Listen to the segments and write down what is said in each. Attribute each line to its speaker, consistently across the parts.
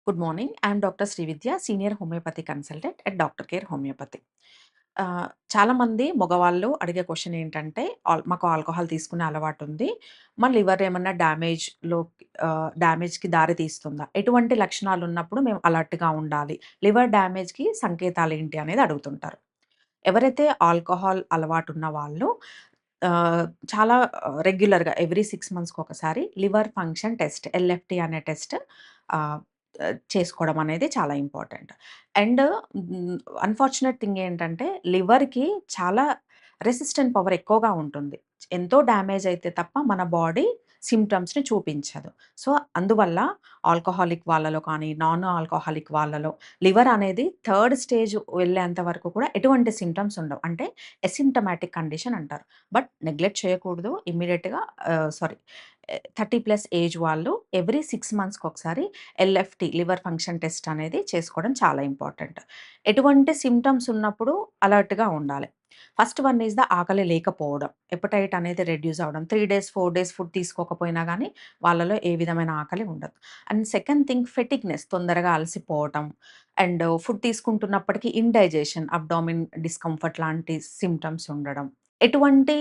Speaker 1: Good morning. I am doctor Srividya, senior homeopathy consultant at doctor care homeopathy. చాలామంది మగవాళ్ళు అడిగే question ఏంటంటే, మాకు ఆల్కహాల్ తీసుకునే అలవాటుంది. మా లివర్ ఏమన్నా డ్యామేజ్‌కి దారి తీస్తుందా? ఎటువంటి లక్షణాలున్నప్పుడు మేము అలర్ట్‌గా ఉండాలి? లివర్ డ్యామేజ్‌కి సంకేతాలేంటి అనేది అడుగుతుంటారు. ఎవరైతే ఆల్కహాల్ అలవాటున్న వాళ్ళు చాలా రెగ్యులర్‌గా ఎవ్రీ 6 మంత్స్‌కొకసారి లివర్ ఫంక్షన్ టెస్ట్, ఎల్ఎఫ్టీ అనే టెస్ట్ ఆహ్, చేసుకోవడం అనేది చాలా ఇంపార్టెంట్. అండ్ అన్‌ఫార్చునేట్ థింగ్ ఏంటంటే లివర్‌కి చాలా రెసిస్టెంట్ పవర్ ఎక్కువగా ఉంటుంది. ఎంతో డ్యామేజ్ అయితే తప్ప మన బాడీ సింప్టమ్స్‌ని చూపించదు. సో, అందువల్ల ఆల్కహాలిక్ వాళ్ళలో కానీ, నాన్ ఆల్కహాలిక్ వాళ్ళలో లివర్ అనేది థర్డ్ స్టేజ్ వెళ్ళేంత వరకు కూడా ఎటువంటి సింప్టమ్స్ ఉండవు. అంటే ఎసిమ్ప్టమాటిక్ కండిషన్ అంటారు. బట్ నెగ్లెక్ట్ చేయకూడదు. ఇమ్మీడియేట్‌గా 30+ ఏజ్ వాళ్ళు ఎవ్రీ 6 మంత్స్‌కొకసారి ఎల్ఎఫ్టీ లివర్ ఫంక్షన్ టెస్ట్ అనేది చేసుకోవడం చాలా ఇంపార్టెంట్. ఎటువంటి సింప్టమ్స్ ఉన్నప్పుడు అలర్ట్‌గా ఉండాలి. ఫస్ట్ వన్ ఈస్ ద ఆకలి లేకపోవడం. ఎపటైట్ అనేది రెడ్యూస్ అవ్వడం. 3 డేస్, 4 డేస్ ఫుడ్ తీసుకోకపోయినా గానీ వాళ్ళలో ఏ విధమైన ఆకలి ఉండదు. అండ్ సెకండ్ థింగ్ ఫెటిగ్‌నెస్, తొందరగా అలసిపోవటం. అండ్ ఫుడ్ తీసుకుంటున్నప్పటికీ ఇండైజెషన్, అబ్డామిన్ డిస్కంఫర్ట్ లాంటి సింప్టమ్స్ ఉండడం. ఎటువంటి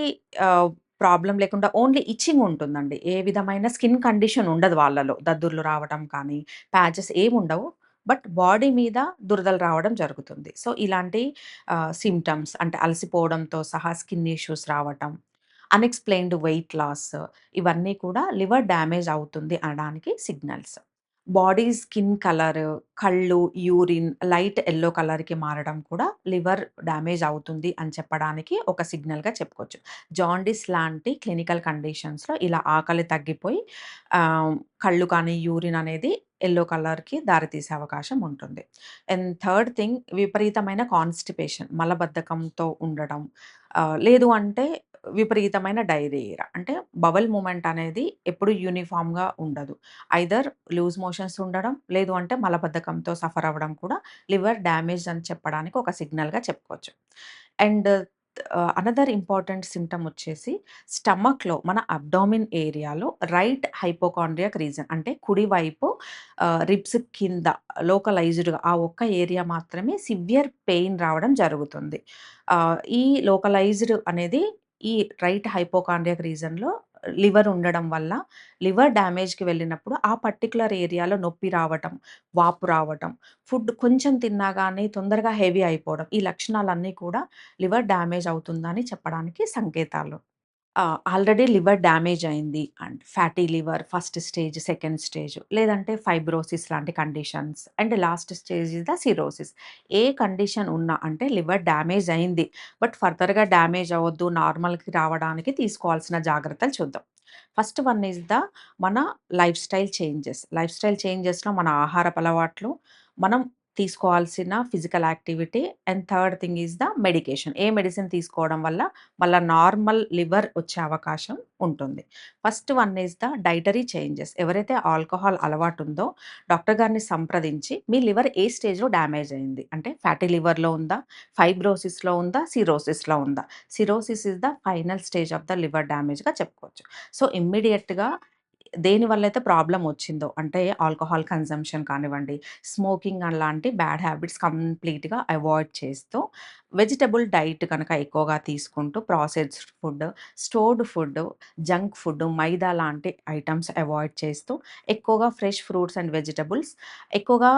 Speaker 1: ఆహ్, ప్రాబ్లమ్ లేకుండా ఓన్లీ ఇచ్చింగ్ ఉంటుందండి. ఏ విధమైన స్కిన్ కండిషన్ ఉండదు వాళ్ళలో. దద్దుర్లు రావటం కానీ, ప్యాచెస్ ఏముండవు. బట్ బాడీ మీద దురదలు రావడం జరుగుతుంది. సో, ఇలాంటి సింప్టమ్స్ అంటే అలసిపోవడంతో సహా స్కిన్ ఇష్యూస్ రావటం, అన్‌ఎక్స్‌ప్లెయిన్డ్ వెయిట్ లాస్, ఇవన్నీ కూడా లివర్ డ్యామేజ్ అవుతుంది అనడానికి సిగ్నల్స్. బాడీ స్కిన్ కలర్, కళ్ళు, యూరిన్ లైట్ యెల్లో కలర్‌కి మారడం కూడా లివర్ డ్యామేజ్ అవుతుంది అని చెప్పడానికి ఒక సిగ్నల్‌గా చెప్పుకోవచ్చు. జాండీస్ లాంటి క్లినికల్ కండిషన్స్‌లో ఇలా ఆకలి తగ్గిపోయి కళ్ళు కానీ, యూరిన్ అనేది యెల్లో కలర్‌కి దారితీసే అవకాశం ఉంటుంది. అండ్ థర్డ్ థింగ్ విపరీతమైన కాన్‌స్టిపేషన్, మలబద్ధకంతో ఉండడం. లేదు అంటే విపరీతమైన డయేరియా. అంటే బవల్ మూవ్‌మెంట్ అనేది ఎప్పుడు యూనిఫార్మ్‌గా ఉండదు. ఐదర్ లూజ్ మోషన్స్ ఉండడం, లేదు అంటే మలబద్ధకంతో సఫర్ అవ్వడం కూడా లివర్ డ్యామేజ్ అని చెప్పడానికి ఒక సిగ్నల్‌గా చెప్పుకోవచ్చు. అండ్ అనదర్ ఇంపార్టెంట్ సింప్టమ్ వచ్చేసి స్టమక్‌లో మన అబ్డామిన్ ఏరియాలో రైట్ హైపోకాండ్రియాక్ రీజన్, అంటే కుడివైపు రిబ్స్ కింద లోకలైజ్డ్‌గా ఆ ఒక్క ఏరియా మాత్రమే సివియర్ పెయిన్ రావడం జరుగుతుంది. ఈ లోకలైజ్డ్ అనేది ఈ రైట్ హైపోకాండ్రియాక్ రీజన్‌లో లివర్ ఉండడం వల్ల లివర్ డ్యామేజ్‌కి వెళ్ళినప్పుడు ఆ పర్టిక్యులర్ ఏరియాలో నొప్పి రావటం, వాపు రావటం, ఫుడ్ కొంచెం తిన్నా గాని తొందరగా హెవీ అయిపోవడం. ఈ లక్షణాలన్నీ కూడా లివర్ డ్యామేజ్ అవుతుందని చెప్పడానికి సంకేతాలు. ఆల్రెడీ లివర్ డ్యామేజ్ అయింది and fatty liver first stage, second stage లేదంటే ఫైబ్రోసిస్ లాంటి conditions and last stage is the cirrhosis. ఏ కండిషన్ ఉన్నా అంటే లివర్ డ్యామేజ్ అయింది. బట్ ఫర్దర్‌గా డ్యామేజ్ అవ్వద్దు, నార్మల్‌కి రావడానికి తీసుకోవాల్సిన జాగ్రత్తలు చూద్దాం. ఫస్ట్ వన్ ఈస్ మన lifestyle changes. Lifestyle చేంజెస్‌లో మన ఆహారపు అలవాట్లు, మనం తీసుకోవాల్సిన physical activity and third thing is the medication. ఏ మెడిసిన్ తీసుకోవడం వల్ల మళ్ళా నార్మల్ లివర్ వచ్చే అవకాశం ఉంటుంది. First one is the dietary changes. ఎవరైతే ఆల్కహాల్ అలవాటుందో డాక్టర్ గారిని సంప్రదించి మీ లివర్ ఏ స్టేజ్‌లో డ్యామేజ్ అయింది? అంటే ఫ్యాటీ లివర్‌లో ఉందా? ఫైబ్రోసిస్‌లో ఉందా? సిరోసిస్‌లో ఉందా? Cirrhosis is the final stage of the liver డ్యామేజ్‌గా చెప్పుకోవచ్చు. సో, ఇమ్మీడియేట్‌గా దేనివల్లైతే ప్రాబ్లమ్ వచ్చిందో అంటే ఆల్కహాల్ కన్జంప్షన్ కానివ్వండి, స్మోకింగ్ అలాంటి బ్యాడ్ హ్యాబిట్స్ కంప్లీట్‌గా అవాయిడ్ చేస్తూ, వెజిటబుల్ డైట్ గనక ఎక్కువగా తీసుకుంటూ, processed food, stored food, junk food, మైదా లాంటి ఐటెమ్స్ అవాయిడ్ చేస్తూ, ఎక్కువగా ఫ్రెష్ ఫ్రూట్స్ అండ్ వెజిటబుల్స్, ఎక్కువగా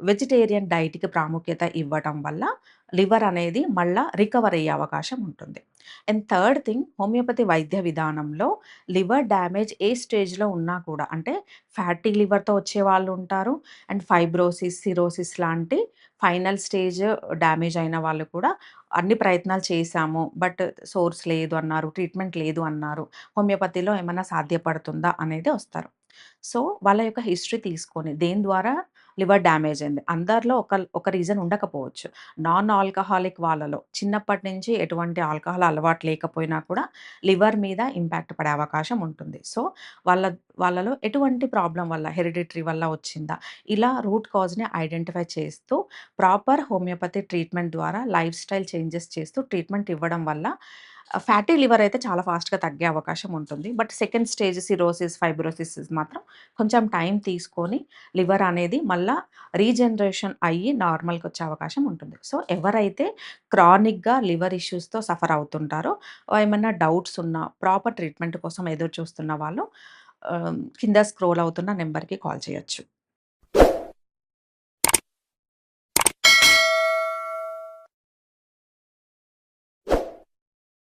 Speaker 1: వెజిటేరియన్ డైట్‌కి ప్రాముఖ్యత ఇవ్వటం వల్ల లివర్ అనేది మళ్ళా రికవర్ అయ్యే అవకాశం ఉంటుంది. అండ్ థర్డ్ థింగ్, హోమియోపతి వైద్య విధానంలో లివర్ డ్యామేజ్ ఏ స్టేజ్‌లో ఉన్నా కూడా అంటే ఫ్యాటీ లివర్‌తో వచ్చేవాళ్ళు ఉంటారు. అండ్ ఫైబ్రోసిస్, సిరోసిస్ లాంటి ఫైనల్ స్టేజ్ డ్యామేజ్ అయిన వాళ్ళు కూడా అన్ని ప్రయత్నాలు చేశాము. బట్ సోర్స్ లేదు అన్నారు. ట్రీట్మెంట్ లేదు అన్నారు. హోమియోపతిలో ఏమన్నా సాధ్యపడుతుందా అనేది వస్తారు. సో, వాళ్ళ యొక్క హిస్టరీ తీసుకొని దేని ద్వారా లివర్ డ్యామేజ్ అయింది. అందరిలో ఒక రీజన్ ఉండకపోవచ్చు. నాన్ ఆల్కహాలిక్ వాళ్ళలో చిన్నప్పటి నుంచి ఎటువంటి ఆల్కహాల్ అలవాటు లేకపోయినా కూడా లివర్ మీద ఇంపాక్ట్ పడే అవకాశం ఉంటుంది. సో, వాళ్ళ వాళ్ళలో ఎటువంటి ప్రాబ్లమ్ వల్ల హెరిడిటరీ వల్ల వచ్చిందా? ఇలా రూట్ కాజ్‌ని ఐడెంటిఫై చేస్తూ ప్రాపర్ హోమియోపతి ట్రీట్మెంట్ ద్వారా లైఫ్ స్టైల్ చేంజెస్ చేస్తూ ట్రీట్మెంట్ ఇవ్వడం వల్ల ఫ్యాటీ లివర్ అయితే చాలా ఫాస్ట్‌గా తగ్గే అవకాశం ఉంటుంది. But second stage cirrhosis, fibrosis మాత్రం కొంచెం టైం తీసుకొని లివర్ అనేది మళ్ళా రీజనరేషన్ అయ్యి నార్మల్‌కొచ్చే అవకాశం ఉంటుంది. సో, ఎవరైతే క్రానిక్‌గా లివర్ ఇష్యూస్‌తో సఫర్ అవుతుంటారో, ఏమన్నా డౌట్స్ ఉన్నా, ప్రాపర్ ట్రీట్మెంట్ కోసం ఎదురు చూస్తున్న వాళ్ళు కింద స్క్రోల్ అవుతున్న నంబర్‌కి కాల్ చేయొచ్చు.